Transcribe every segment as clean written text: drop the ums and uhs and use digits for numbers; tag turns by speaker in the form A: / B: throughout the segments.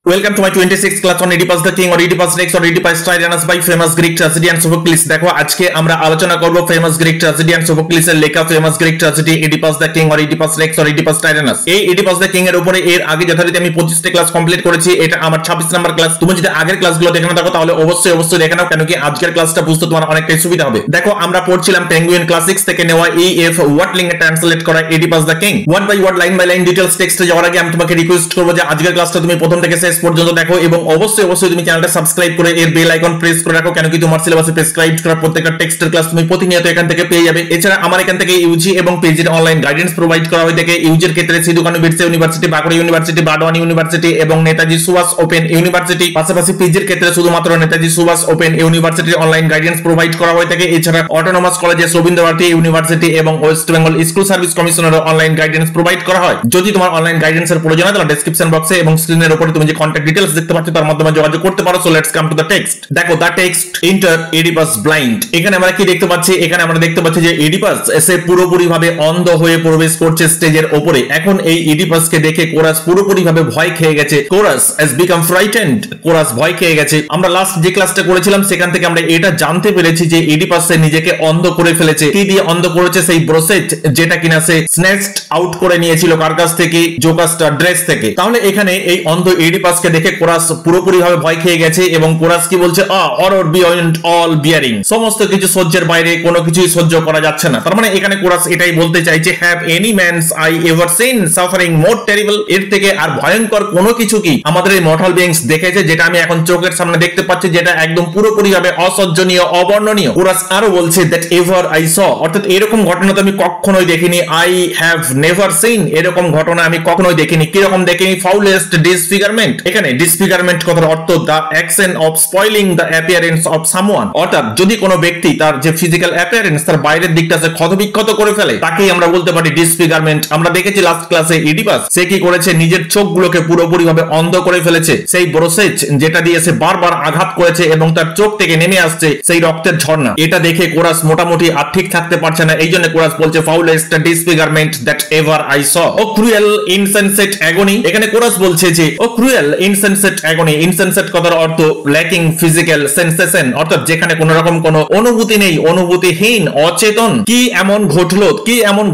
A: Welcome to my 26th class on Oedipus the King or Oedipus Rex or Oedipus Tyrannus by famous Greek tragedy and Sophocles। দেখো আজকে আমরা আলোচনা করব famous Greek tragedy and Sophocles এর লেখা famous Greek tragedy Oedipus the King or Oedipus Rex or Oedipus Tyrannus। এই Oedipus the King এর উপরে এর আগে যথারীতি আমি 25টা ক্লাস কমপ্লিট করেছি, এটা আমার 26 নাম্বার ক্লাস। তুমি যদি আগের ক্লাসগুলো দেখে না থাকো তাহলে অবশ্যই দেখে নাও, কেন কি আজকের ক্লাসটা বুঝতে তোমার অনেকটাই সুবিধা হবে। দেখো আমরা পড়ছিলাম পেঙ্গুইন ক্লাস 6 থেকে নেওয়া EF ওয়াটলিং এ ট্রান্সলেট করা Oedipus the King। Word by word line by line details টেক্সটে যাওয়ার আগে আমি তোমাকে রিকোয়েস্ট করব যে আজকের ক্লাসটা তুমি প্রথম থেকে শেষ পর্যন্ত দেখো এবং অবশ্যই তুমি চ্যানেলটা সাবস্ক্রাইব করে এর বেল আইকন প্রেস করে রাখো, কেন কি তোমার সিলেবাসে প্রেসক্রাইবড করা প্রত্যেকটা টেক্সটের ক্লাস তুমি প্রতিনিয়ত এখান থেকে পেয়ে যাবে। এছাড়া আমার এখান থেকে ইউজি এবং পিজির অনলাইন গাইডেন্স প্রোভাইড করা হয়ে থাকে। ইউজির ক্ষেত্রে Sidho Kanho Birsa University, Bankura University, Burdwan University এবং নেতাজি সুভাষ ওপেন ইউনিভার্সিটি। পাশাপাশি পিজির ক্ষেত্রে শুধুমাত্র নেতাজি সুভাষ ওপেন ইউনিভার্সিটির অনলাইন গাইডেন্স প্রোভাইড করা হয়ে থাকে। এছাড়া autonomous colleges Rabindra Bharati University এবং ওয়েস্ট বেঙ্গল স্কুল সার্ভিস কমিশনের অনলাইন গাইডেন্স প্রোভাইড করা হয়। যদি তোমার অনলাইন গাইডেন্সের প্রয়োজন হয় তাহলে ডেসক্রিপশন বক্সে এবং স্ক্রিনের উপরে তুমি যে কন্টাক্ট ডিটেইলস দেখতে পাচ্ছ তার মাধ্যমে যোগাযোগ করতে পারো। So let's come to the text. দেখো the text enter Oedipus blind. এখানে আমরা কি দেখতে পাচ্ছি? এখানে আমরা দেখতে পাচ্ছি যে Oedipus এসে পুরোপুরি ভাবে অন্ধ হয়ে প্রবেশ করছে স্টেজের উপরে। এখন এই Oedipus কে দেখে কোরাস পুরোপুরি ভাবে ভয় খেয়ে গেছে। Chorus has become frightened। Chorus ভয় খেয়ে গেছে। আমরা লাস্ট যে ক্লাসটা করেছিলাম সেখান থেকে আমরা এটা জানতে পেরেছি যে Oedipus সে নিজেকে অন্ধ করে ফেলেছে। কি দিয়ে অন্ধ করেছে? সেই ব্রোসেট যেটা কিনা সে স্ন্যাচড আউট করে নিয়েছিল কার কাছ থেকে? জোকাস্টার ড্রেস থেকে। তাহলে এখানে এই অন্ধ Oedipus কে দেখে কোরাস পুরোপুরি ভাবে ভয় খেয়ে গেছে এবং কোরাস কি বলছে? Horror beyond all bearing. সমস্ত কিছু সহ্যের বাইরে, কোনো কিছুই সহ্য করা যাচ্ছে না। তার মানে এখানে কোরাস এটাই বলতে চাইছে, have any man's I ever seen suffering more terrible. এর থেকে আর ভয়ঙ্কর কোনো কিছু কি আমাদের এই মর্টাল বিইংস দেখেছে যেটা আমি এখন চোখের সামনে দেখতে পাচ্ছি, যেটা একদম পুরোপুরি ভাবে অসহ্যনীয়, অবর্ণনীয়। কোরাস আরো বলছে দ্যাট এভার আই স, অর্থাৎ এরকম ঘটনা তো আমি কখনোই দেখিনি। আই হ্যাভ নেভার সিন, এরকম ঘটনা আমি কখনোই দেখিনি। কিরকম দেখিনি? ফাউলেস্ট ডিসফিগারমেন্ট। এখানে ডিসফিগারমেন্ট কথার অর্থ the action of spoiling the appearance of someone, অর্থাৎ যদি কোনো ব্যক্তি তার যে ফিজিক্যাল অ্যাপিয়ারেন্স, তার বাইরের দিকটা সে ক্ষতবিক্ষত করে ফেলে, তাকেই আমরা বলতে পারি ডিসফিগারমেন্ট। আমরা দেখেছি লাস্ট ক্লাসে Oedipus সে কি করেছে? নিজের চোখগুলোকে পুরোপুরি ভাবে অন্ধ করে ফেলেছে। সেই ব্রোসেজ যেটা দিয়ে সে বারবার আঘাত করেছে এবং তার চোখ থেকে নেমে আসছে সেই রক্তের ঝর্ণা। এটা দেখে কোরাস মোটামুটি আর ঠিক থাকতে পারছে না। এই জন্য কোরাস বলছে foulest disfigurement that ever I saw. O cruel insensate agony. এখানে কোরাস বলছে যে ও ক্রুয়েল ইনসেনসেট অ্যাগনি। ইনসেনসেট কথার অর্থ ল্যাকিং ফিজিক্যাল সেন্সেশন, অর্থাৎ যেখানে কোনো রকম কোনো অনুভূতি নেই, অনুভূতিহীন, অচেতন। কি এমন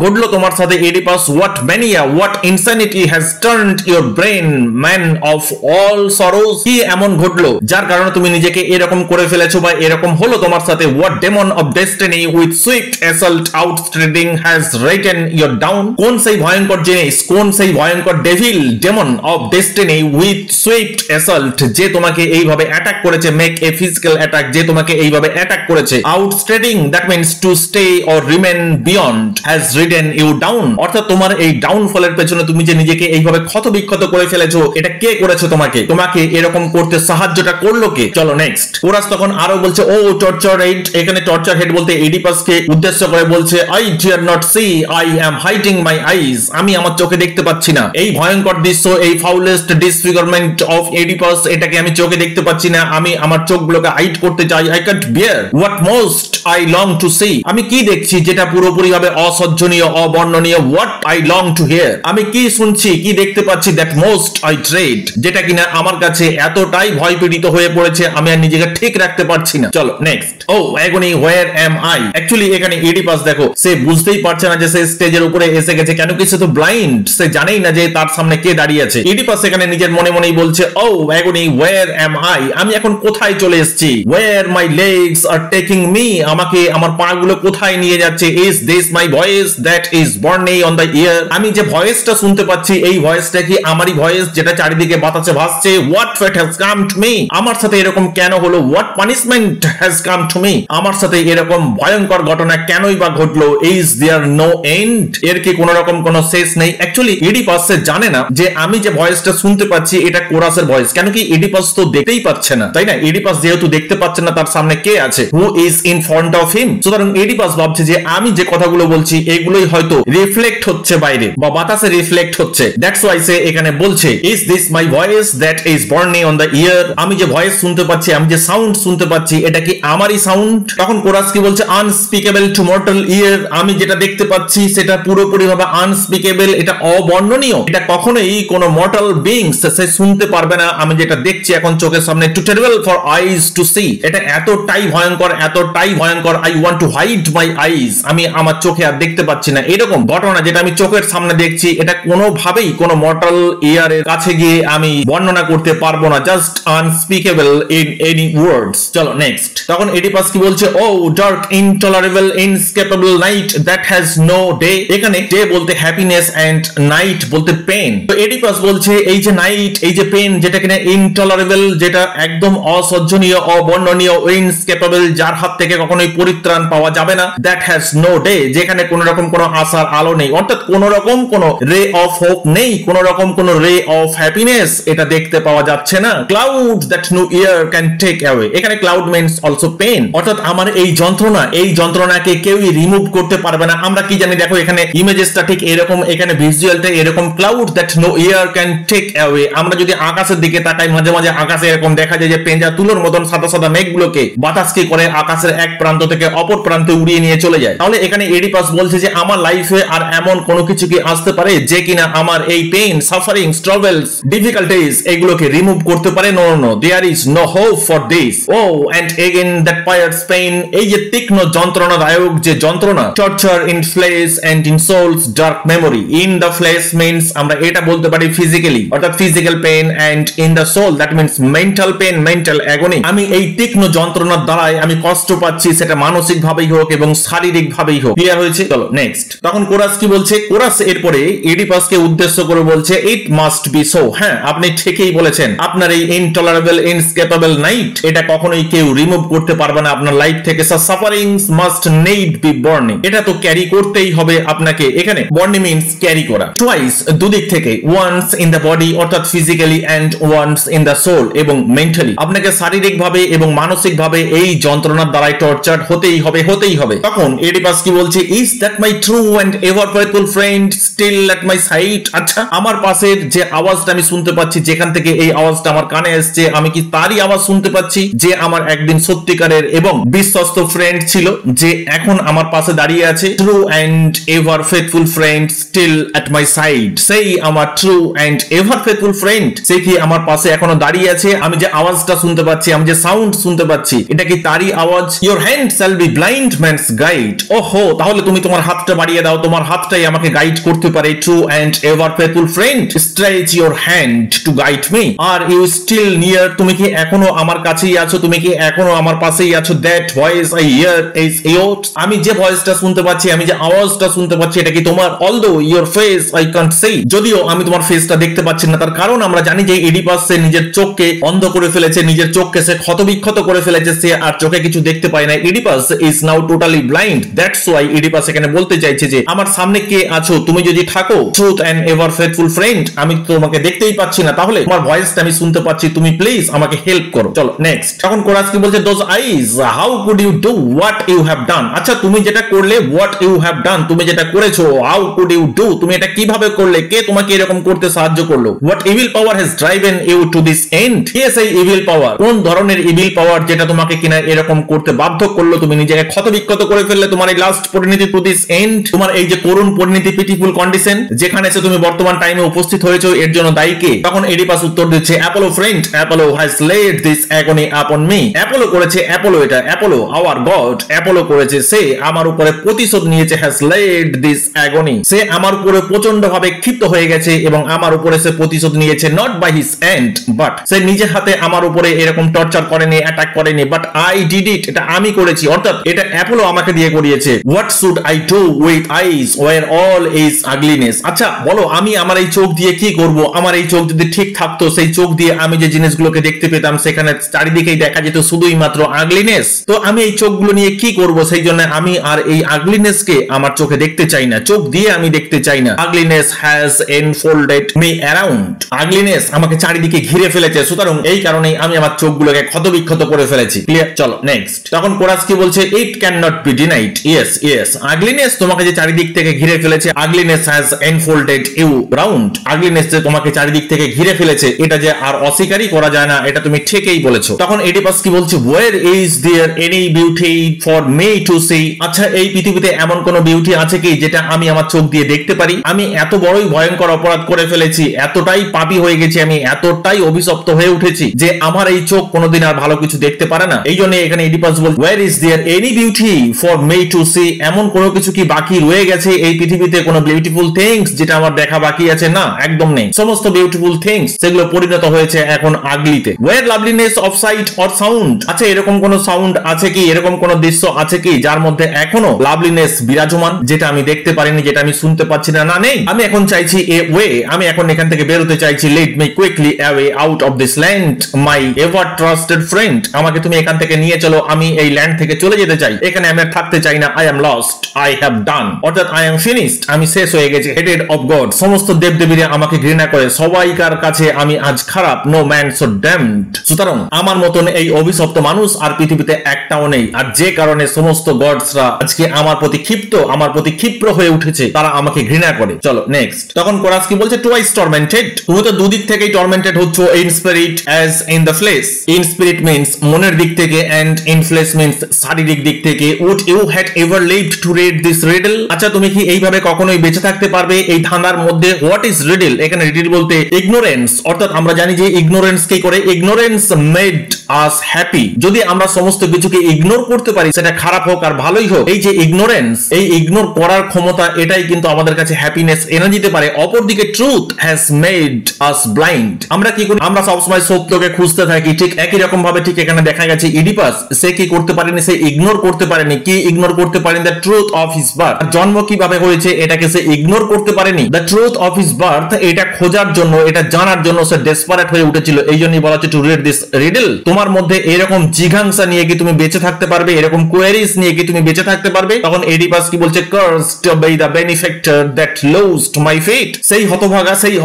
A: ঘটলো তোমার সাথে Oedipus? What mania, what insanity has turned your brain man of all sorrows? কি এমন ঘটলো যার কারণে তুমি নিজেকে এরকম করে ফেলেছো বা এরকম হলো তোমার সাথে? What demon of destiny with swift assault outstriding has written your down? কোন সেই ভয়ঙ্কর জিনিস, কোন সেই ভয়ঙ্কর devil, demon of destiny with swift assault, যে তোমাকে এইভাবে অ্যাটাক করেছে, মেক এ ফিজিক্যাল অ্যাটাক, যে তোমাকে এইভাবে অ্যাটাক করেছে। Outstaying that means to stay or remain beyond, has written you down, অর্থাৎ তোমার এই ডাউনফলের পেছনে তুমি যে নিজেকে এইভাবে ক্ষতবিক্ষত করে ফেলেছো, এটা কে করেছো? তোমাকে এরকম করতে সাহায্যটা করলো কে? চলো নেক্সট। কোরাস তখন আরো বলছে ও টর্চার হেড। এখানে টর্চার হেড বলতে Oedipus কে উদ্দেশ্য করে বলছে I dare not see, I am hiding my eyes. আমি আমার চোখে দেখতে পাচ্ছি না। এই ভয়ঙ্কর দৃশ্য, এই ফাউলেস্ট ডিসফিগারমেন্ট অফ Oedipus, এটাকে আমি চোখে দেখতে পাচ্ছি না। আমি আমার চোখগুলোকে হাইড করতে চাই। I can't bear what most I long to see. আমি কি দেখছি যেটা পুরোপুরি ভাবে অসহ্যনীয়, অবর্ণনীয়। What I long to hear, আমি কি শুনছি, কি দেখতে পাচ্ছি। দ্যাট মোস্ট আই ড্রেড, যেটা কিনা আমার কাছে এতটাই ভয় পীড়িত হয়ে পড়েছে আমি আর নিজেকে ঠিক রাখতে পারছি না। চলো next. Oh agony where am I. Actually এখানে Oedipus দেখো সে বুঝতেই পারছে না যে সে স্টেজের উপরে এসে গেছে, কেন কি সে তো ব্লাইন্ড, সে জানেই না যে তার সামনে কে দাঁড়িয়ে আছে। Oedipus এখানে নিজের মনেই বলছে ও অ্যাগনি হোয়ার অ্যাম আই, আমি এখন কোথায় চলে এসেছি? Where my legs are taking me, আমাকে আমার পা গুলো কোথায় নিয়ে যাচ্ছে? Is this my voice that is burning on the ear, আমি যে ভয়েসটা শুনতে পাচ্ছি এই ভয়েসটা কি আমারই ভয়েস যেটা চারিদিকে বাতাসে ভাসছে? What fate has come to me, আমার সাথে এরকম কেন হলো? What punishment has come to me, আমার সাথে এরকম ভয়ঙ্কর ঘটনা কেনই বা ঘটলো? ইজ দেয়ার নো এন্ড, এর কি কোনো রকম কোনো শেষ নেই? অ্যাকচুয়ালি Oedipus জানে না যে আমি যে ভয়েসটা শুনতে পাচ্ছি এটা কোরাসের ভয়েস, কেন কি Oedipus তো দেখতেই পাচ্ছে না, তাই না? Oedipus যেহেতু দেখতে পাচ্ছে না তার সামনে কে আছে, who is in front of him, সুতরাং Oedipus ভাবছে যে আমি যে কথাগুলো বলছি এগুলোই হয়তো রিফ্লেক্ট হচ্ছে বাইরে বা বাতাসে রিফ্লেক্ট হচ্ছে। দ্যাটস ওয়াই সে এখানে বলছে is this my voice that is burning on the ear, আমি যে ভয়েস শুনতে পাচ্ছি, আমি যে সাউন্ড শুনতে পাচ্ছি এটা কি আমারই সাউন্ড? তখন কোরাস কি বলছে? আনস্পিকেবল টু মর্টাল ইয়ার, আমি যেটা দেখতে পাচ্ছি সেটা পুরোপুরি ভাবে আনস্পিকেবল, এটা অবর্ণনীয়, এটা কখনোই কোনো মর্টাল বিংস সে শুনতে পারবে না আমি যেটা দেখছি এখন চোখের সামনে, too terrible for eyes to see, এটা এতটাই ভয়ঙ্কর, এতটাই ভয়ঙ্কর, I want to hide my eyes, আমি আমার চোখে আর দেখতে পাচ্ছি না। এরকম ঘটনা যেটা আমি চোখের সামনে দেখছি, এটা কোনোভাবেই কোনো মর্টাল ইয়ারের কাছে গিয়ে আমি বর্ণনা করতে পারবো না, just unspeakable in any words. চলো নেক্সট। তখন এডিপাস কি বলছে, O dark intolerable inescapable night that has no day, এখানে ডে বলতে হ্যাপিনেস এন্ড নাইট বলতে পেন। তো এডিপাস বলছে এই যে নাইট, এই যে পেন, যেটা কিনা ইনটলারেবল, যেটা একদম অসহ্যনীয়, অবর্ণনীয়, ইনস্কেপেবল, যার হাত থেকে কখনোই পরিত্রাণ পাওয়া যাবে না, দ্যাট হ্যাজ নো ডে, যেখানে কোন রকম কোনো আশার আলো নেই, অর্থাৎ কোন রকম কোন রে অফ হোপ নেই, কোন রকম কোন রে অফ হ্যাপিনেস এটা দেখতে পাওয়া যাচ্ছে না। Cloud that no ear can take away, এখানে ক্লাউড মিন্স অলসো পেন, অর্থাৎ আমার এই যন্ত্রণা, এই যন্ত্রণাকে কেউই রিমুভ করতে পারবে না। আমরা কি জানি, দেখো এখানে ইমেজেসটা ঠিক এরকম, এখানে ভিজুয়ালটা এরকম, cloud that no ear can take away. আমরা যদি আকাশের দিকে তাকাই, মাঝে মাঝে আকাশে এরকম দেখা যায় যে পেঁজা তুলোর মতন সাদা সাদা মেঘগুলোকে বাতাস কি করে আকাশের এক প্রান্ত থেকে অপর প্রান্তে উড়িয়ে নিয়ে চলে যায়। তাহলে এখানে এডিপাস বলছে যে আমার লাইফে আর এমন কোনো কিছু কি আসতে পারে যে কিনা আমার এই পেইন, সাফারিং, স্ট্রাগলস, ডিফিকাল্টিজ এগুলোকে রিমুভ করতে পারে? No no, there is no hope for this. O and again that pierce pain, এই যে তীক্ষ্ণ যন্ত্রণাদায়ক যে যন্ত্রণা, torture in flesh and in souls dark memory. In the flesh means আমরা এটা বলতে পারি ফিজিক্যালি, অর্থাৎ physical pain, and in the soul that means mental pain, mental agony. আমি এই তীক্ষ্ণ যন্ত্রণার দ্বারাই আমি কষ্ট পাচ্ছি, সেটা মানসিক ভাবেই হোক এবং শারীরিক ভাবেই হোক। ক্লিয়ার হয়েছে? চলো নেক্সট। তখন কোরাস কি বলছে, কোরাস এরপরে এডিপাসকে উদ্দেশ্য করে বলছে, ইট মাস্ট বি সো। হ্যাঁ, আপনি ঠিকই বলেছেন, আপনার এই ইনটলারেবল ইনস্কেপেবল নাইট, এটা কখনোই কেউ রিমুভ করতে পারবে না আপনার লাইফ থেকে। Sufferings must need be burning, এটা তো ক্যারি করতেই হবে আপনাকে। এখানে বার্নিং মিন্স ক্যারি করা, টুয়াইস, দুদিক থেকে, ওয়ান্স ইন দ্য বডি অর্থাৎ physically and once in the soul এবং মেন্টালি। আপনাকে শারীরিক ভাবে এবং মানসিক ভাবে এই যন্ত্রণার দ্বারাই টর্চার হতেই হবে, হতেই হবে। তখন এডিপাস কি বলছে, is that my true and ever faithful friend still at my side. আচ্ছা, আমার পাশের যে আওয়াজটা আমি শুনতে পাচ্ছি, যেখান থেকে এই আওয়াজটা আমার কানে আসছে, আমি কি তারই আওয়াজ শুনতে পাচ্ছি যে আমার একদিন সত্যিকারের এবং বিশ্বস্ত ফ্রেন্ড ছিল, যে এখন আমার পাশে দাঁড়িয়ে আছে? True and ever faithful friend still at my side, সেই আমার true and ever faithful friend, সে কি আমার পাশে এখনো দাঁড়িয়ে আছে? আমি যে আওয়াজটা শুনতে পাচ্ছি, আমি যে সাউন্ড শুনতে পাচ্ছি, এটা কি তারই আওয়াজ? Your hand shall be blind man's guide. ওহো, তাহলে তুমি তোমার হাতটা বাড়িয়ে দাও, তোমার হাতটাই আমাকে গাইড করতে পারে। True and ever faithful friend, stretch your hand to guide me. Are you still near, তুমি কি এখনো আমার কাছেই আছো, তুমি কি এখনো আমার পাশেই আছো? That voice I here is yours, আমি যে ভয়েসটা শুনতে পাচ্ছি, আমি যে আওয়াজটা শুনতে পাচ্ছি, এটা কি তোমার? Although your face I can't see, যদিও আমি তোমার ফেসটা দেখতে পাচ্ছি না। তার কারণ আমরা জানি যে এডিপাস সে নিজের চোখকে অন্ধ করে ফেলেছে, নিজের চোখকে সে ক্ষতবিক্ষত করে ফেলেছে, সে আর চোখে কিছু দেখতে পায় না। এডিপাস is now totally blind, that's why এডিপাস এখানে বলতে চাইছে যে আমার সামনে কে আছো, তুমি যদি থাকো truth and ever faithful friend, আমি তোমাকে দেখতেই পাচ্ছি না, তাহলে তোমার ভয়েসটা আমি শুনতে পাচ্ছি, তুমি প্লিজ আমাকে হেল্প করো। চলো নেক্সট। তখন কোরাস কি বলছে, those eyes how could you do what you have done. আচ্ছা, তুমি যেটা করলে, হোয়াট ইউ হ্যাভ ডান, তুমি যেটা করেছো, হাউ কুড ইউ ডু, তুমি এটা কিভাবে করলে, কে তোমাকে এরকম করতে সাহায্য করলো? What evil power has driven you to this end, কে সেই ইভিল পাওয়ার, কোন ধরনের ইভিল পাওয়ার যেটা তোমাকে কিনা এরকম করতে বাধ্য করলো, তুমি নিজেকে ক্ষতবিক্ষত করে ফেললে, তোমার এই লাস্ট পরিণতি টু দিস এন্ড, তোমার এই যে করুণ পরিণতি, পিটিফুল কন্ডিশন যেখানে এসে তুমি বর্তমান টাইমে উপস্থিত হয়েছো, এর জন্য দায়ী কে? তখন এডিপাস উত্তর দিচ্ছে, Apollo friend, Apollo has laid this agony upon me. Apollo করেছে, অ্যাপোলো, এটা অ্যাপোলো আওয়ার গড, অ্যাপোলো করেছে, সে আমার উপরে প্রতিশোধ নিয়েছে, হ্যাজ লেড দিস অ্যাগনি, সে আমার উপরে প্রচন্ড ভাবে ক্ষিপ্ত হয়ে গেছে এবং আমার উপরে সে প্রতিশোধ নিয়েছে, not by his end, but সে নিজের হাতে আমার উপরে এরকম টর্চার করেনি, অ্যাটাক করেনি, বাট আই ডিড ইট, এটা আমি করেছি, অর্থাৎ এটা অ্যাপোলো আমাকে দিয়ে করিয়েছে। What should I do with eyes were all is ugliness. আচ্ছা বলো, আমি আমার এই চোখ দিয়ে কি করব? আমার এই চোখ যদি ঠিক থাকতো, সেই চোখ দিয়ে আমি যে জিনিসগুলোকে দেখতে পেতাম, সেখানে চারিদিকেই দেখা যেত শুধুই মাত্র আগলিনেস। তো আমি এই চোখগুলো নিয়ে কি করব? সেই জন্য আমি আর এই আগলিনেস কে আমার চোখে দেখতে চাই না, চোখ দিয়ে আমি দেখতে চাই না। Ugliness has enfolded me around, ugliness আমাকে চারিদিকে ঘিরে ফেলেছে, সুতরাং এই কারণেই আমি আমার চোখগুলোকে ক্ষতবিক্ষত করে ফেলেছি। ক্লিয়ার? চলো নেক্সট। তখন কোরাস কি বলছে, it can not be denied. Yes yes, ugliness তোমাকে যে চারিদিক থেকে ঘিরে ফেলেছে, ugliness has enfolded you round, ugliness যে তোমাকে চারিদিক থেকে ঘিরে ফেলেছে, এটা যে আর অস্বীকারই করা যায় না, এটা তুমি ঠিকই বলেছো। তখন এডিপাস কি বলছে, where is there any beauty for me to see. আচ্ছা, এই পৃথিবীতে এমন কোন বিউটি আছে কি যেটা আমি আমার চোখ দিয়ে দেখতে পারি? আমি এত বড়ই ভয়ঙ্কর অপরাধ করে ফেলেছি, এতটাই পাপী হয়ে গেছি, আমি এতটাই অভিশপ্ত হয়ে উঠেছি যে আমার এই চোখ কোনোদিন আর ভালো কিছু দেখতে পারে না। এই জন্য এখানে ইডিপাস বল where is there any beauty for me to see, এমন কোনো কিছু কি বাকি রয়ে গেছে এই পৃথিবীতে, কোনো বিউটিফুল থিংস যেটা আমার দেখা বাকি আছে? না, একদম নেই। সমস্ত বিউটিফুল থিংস সেগুলো পরিণত হয়েছে এখন আগলিতে। Where loveliness of sight or sound, আচ্ছা এরকম কোন সাউন্ড আছে কি, এরকম কোন দৃশ্য আছে কি যার মধ্যে এখনো লাভলিনেস বিরাজমান, যেটা আমি দেখতে পারিনি, যেটা আমি শুনতে পাচ্ছি না? না, নেই। আমি এখন চাইছি এ ওয়ে, আমি এখন এখান থেকে বেরোতে চাইছি। Let me quickly away out of this land my ever trusted friend, আমাকে তুমি এখান থেকে নিয়ে চলো, আমি এই ল্যান্ড থেকে চলে যেতে চাই, এখানে আমি আর থাকতে চাই না। I am lost, I have done, অর্থাৎ আই এম ফিনিশড, আমি শেষ হয়ে গেছি। হেডেড অফ গড, সমস্ত দেবদেবীরা আমাকে ঘৃণা করে, সবাইকার কাছে আমি আজ খারাপ। নো ম্যান সো ড্যামড, সুতরাং আমার মতন এই অভিশপ্ত মানুষ আর পৃথিবীতে একটাও নেই। আর যে কারণে সমস্ত গডসরা আজকে আমার প্রতি ক্ষিপ্ত, আমার প্রতি ক্ষিপ্র হয়ে উঠেছে, তারা আমাকে ঘৃণা করে। চলো নেক্সট। তখন কোরাস কি বলছে? টুয়াইস টর্মেন্টেড, তুমি তো দুদিক থেকেই টর্মেন্টেড হচ্ছ, in spirit as in the flash. In spirit means মনের দিক থেকে, এন্ড ইন ফ্লেশ মিন্স শারীরিক দিক থেকে। Would you had ever lived to read this riddle, আচ্ছা তুমি কি এইভাবে কখনোই বেঁচে থাকতে পারবে এই ধাঁধার মধ্যে? What is riddle? এখানে রিডল বলতে ইগনোরেন্স, অর্থাৎ আমরা জানি যে ইগনোরেন্স কি করে, ইগনোরেন্স মেড আস হ্যাপি। যদি আমরা সমস্ত কিছুকে ইগনোর করতে পারি, সেটা খারাপ হোক আর ভালোই হোক, এই যে ইগনোরেন্স, এই ইগনোর করার ক্ষমতা, এটাই কিন্তু আমাদের কাছে হ্যাপিনেস এনে দিতে পারে। অপরদিকে truth has made us blind, আমরা কি করি? আমরা সবসময় সত্যকে খুঁজতে থাকি। ঠিক একই রকম ভাবে ঠিক এখানে দেখা গেছে ইডিপাস সে কি করতে পারেনি, সে ইগনোর করতে পারেনি। কি ইগনোর করতে পারেনি? The truth of his birth, জন্ম কিভাবে হয়েছে এটাকে সে ইগনোর করতে পারেনি। The truth of his birth, এটা খোঁজার জন্য, এটা জানার জন্য সে ডেসপারেট হয়ে উঠেছিল। এই জন্যই বলা হচ্ছে টু রিড দিস রিডল। তোমার মধ্যে এরকম জিজ্ঞাসা নিয়ে কি তুমি বেঁচে থাকতে পারবে? এরকম কোয়েরিজ নিয়ে কি তুমি বেঁচে থাকতে পারবে? তখন এডিপাস কি বলছে? Cursed by the benefactor that lost my fate, সেই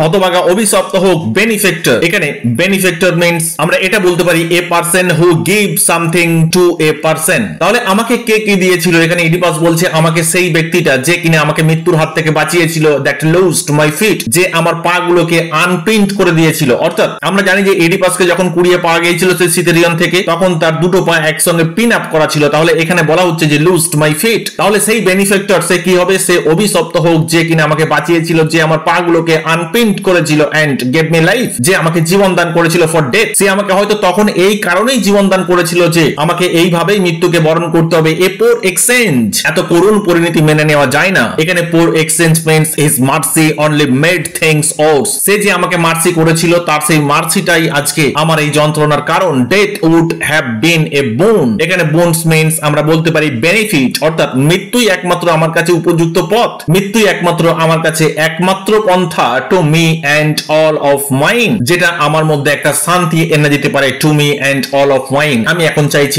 A: হতভাগা অভিশপ্ত হোক বেনিফ্যাক্টর। এখানে বেনিফ্যাক্টর মিন্স আমরা এটা বলতে পারি a person who give something to a person. তাহলে আমাকে কে কি দিয়েছিল? এখানে এডিপাস বলছে আমাকে সেই ব্যক্তিটা যে কিনা আমাকে মৃত্যুর হাত থেকে বাঁচিয়েছিল। দ্যাট লোস্ট মাই ফিট, যে আমার পা গুলোকে আনপ্রিন্ট করে দিয়েছিল। অর্থাৎ আমরা জানি যে এডিপাসকে যখন কুড়িয়ে পাওয়া গিয়েছিল সেই সিথেরিয়ন থেকে, তখন তার দুটো পা একসঙ্গে পিন আপ করা ছিল। তাহলে এখানে বলা হচ্ছে যে লুজড মাই ফিট, তাহলে সেই বেনিফ্যাক্টর সে কি হবে? সে অভিশপ্ত হোক যে কিনা আমাকে বাঁচিয়েছিল, যে আমার পা গুলোকে আনপ্রিন্ট করেছিল, এন্ড গেভ মি লাইফ, যে আমাকে জীবন দান করেছিল ফর ডেথ। সে আমাকে হয়তো তখন এই কারণেই জীবন দান করেছিল যে আমাকে এইভাবেই মৃত্যুকে বরণ করতে হবে। এ পোর এক্সচেঞ্জ, এত করুণ পরিণতি মেনে নেওয়া যায় না। এখানে poor exchange means his mercy only made things worse, সে যে আমাকে মার্সি করেছিল তার সেই মার্সিটাই আজকে আমার এই যন্ত্রণার কারণ। ডেথ উড হ্যাভ বিন এ বোন, এখানে বোনস মিন্স আমরা বলতে পারি বেনিফিট, অর্থাৎ মৃত্যুই একমাত্র আমার কাছে উপযুক্ত পথ, মৃত্যুই একমাত্র আমার কাছে একমাত্র পন্থা to me and all of mine, যেটা আমার মধ্যে একটা শান্তি এনে দিতে পারে। To me and all of mine, আমি এখন চাইছি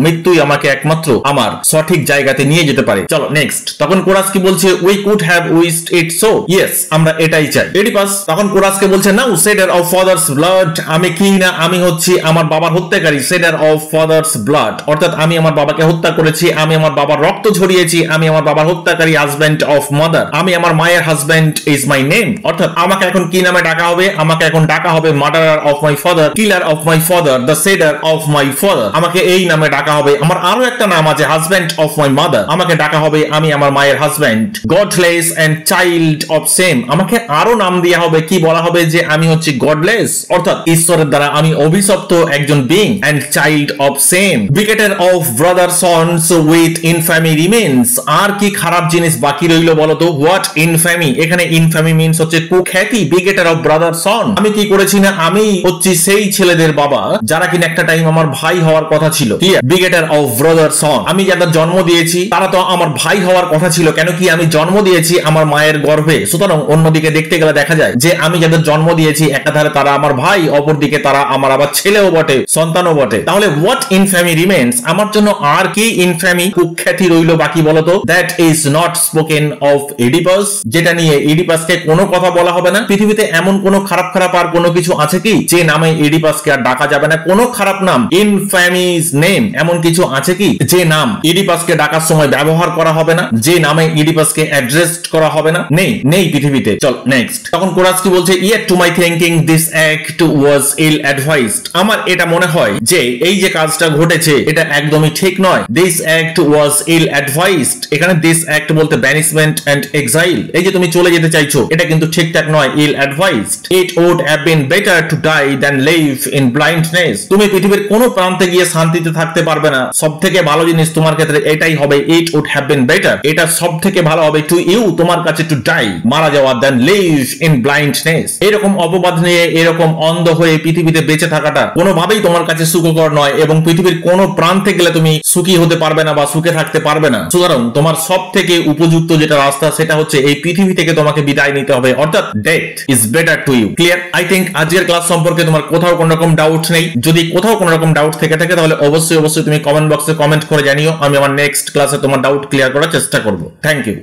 A: মৃত্যুই আমাকে একমাত্র আমার সঠিক জায়গাতে নিয়ে যেতে পারে। চলো নেক্সট। তখন কোরাস কি বলছে? We could have wished it so, yes আমরা এটাই চাই। এডিপাস তখন কোরাসকে বলছে নাও সেডার অফ ফাদার্স ব্লাড, আমি কি না, আমি হচ্ছি আমার বাবার হত্যাকারী। সেডার অফ ফাদার্স ব্লাড, অর্থাৎ আমি আমার বাবাকে হত্যা করেছি, আমি আমার বাবার রক্ত ঝরিয়েছি, আমি আমার বাবার হত্যাকারী। হাজব্যান্ড অফ মাদার, আমি আমার মায়ের হাজব্যান্ড ইজ মাই নেম, অর্থাৎ আমাকে এখন কি নামে ডাকা হবে? আমাকে এখন ডাকা হবে murderer of my father, killer of my father, the cider of my father, আমাকে এই নামে ডাকা হবে। আমার আরো একটা নাম আছে হাজব্যান্ড অফ মাই মাদার, আমাকে ডাকা হবে আমি আমার মায়ের husband. Godless and child of shame, আমাকে আরো নাম দেওয়া হবে, কি বলা হবে? যে আমি হচ্ছি গডলেস, অর্থাৎ ঈশ্বরের দ্বারা আমি অভিশপ্ত একজন being, and child of shame. Begetter of brother sons with infamy remains, আর কি খারাপ জিনিস বাকি রইল বলতো? হোয়াট ইনফ্যামি, এখানে ইনফ্যামি মিন্স হচ্ছে কুখ্যাতি। বিগেটার অফ ব্রাদার সন, আমি কি করেছি না, আমি হচ্ছি সেই ছেলেদের বাবা যারা কিনা একটা টাইম আমার ভাই হওয়ার কথা ছিল। বিগেটার অফ ব্রাদার সন, আমি যাদের জন্ম দিয়েছি তারা তো আমার ভাই হওয়ার কথা ছিল, কেন কি আমি জন্ম দিয়েছি আমার মায়ের গর্ভে। সুতরাং অন্যদিকে দেখতে গেলে দেখা যায় যে আমি যাদের জন্ম দিয়েছি একাধারে তারা আমার ভাই, অপরদিকে তারা আমার আবার ছেলেও বটে, সন্তানও বটে। তাহলে হোয়াট ইনফ্যামি রিমেন্স, আমার জন্য আর কি ইনফ্যামি কুখ্যাতি রইল বাকি বলতো? That is not spoken of এডিপাস, যেটা নিয়ে এডিপাসকে কোনো কথা বলা হবে না। পৃথিবীতে এমন কোনো খারাপ আর কোনো কিছু আছে কি যে নামে এডিপাসকে আর ডাকা যাবে না? কোনো খারাপ নাম, ইনফ্যামিজ নেম, এমন কিছু আছে কি যে নাম এডিপাসকে ডাকার সময় ব্যবহার করা হবে না, যে নামে এডিপাসকে অ্যাড্রেস করা হবে না? নেই পৃথিবীতে। চল নেক্সট। তখন কোরাস কি বলছে? Yet to my thinking this act was ill advised, আমার এটা মনে মনে হয় যে এই যে কাজটা ঘটেছে এটা একদমই ঠিক নয়। This act was ill advised, এখানে দিস অ্যাক্ট বলতে ব্যানিশমেন্ট এন্ড এক্সাইল, এই যে তুমি চলে যেতে চাইছো এটা কিন্তু ঠিকঠাক নয়, ill advised. It would have been better to die than live in blindness, তুমি পৃথিবীর কোন প্রান্তে গিয়ে শান্তিতে থাকতে পারবে না, সবথেকে ভালো জিনিস তোমার ক্ষেত্রে এটাই হবে, it would have been better, এটা সবথেকে ভালো হবে টু ইউ তোমার কাছে, টু ডাই মারা যাওয়া, দ্যান লিভ ইন ব্লাইন্ডনেস, এরকম অপবাদ নিয়ে এরকম অন্ধ হয়ে পৃথিবীতে বেঁচে থাকাটা কোনোভাবেই তোমার কাছে সুখকর নয় এবং পৃথিবীর কোন প্রান্তে গেলে তুমি সুখী হতে পারবে না বা সুখে থাকতে পারবে না। সুতরাং তোমার সব থেকে উপযুক্ত যেটা রাস্তা সেটা হচ্ছে এই পৃথিবী থেকে তোমাকে বিদায় নিতে হবে, অর্থাৎ death is better to you. Clear? I think আজকের ক্লাস সম্পর্কে তোমার কোথাও কোনো রকম ডাউট নেই। যদি কোথাও কোনো রকম ডাউট থেকে থাকে তাহলে অবশ্যই তুমি কমেন্ট বক্সে কমেন্ট করে জানিও, আমি আমার নেক্সট ক্লাসে তোমার ডাউট ক্লিয়ার করার চেষ্টা করব। Thank you.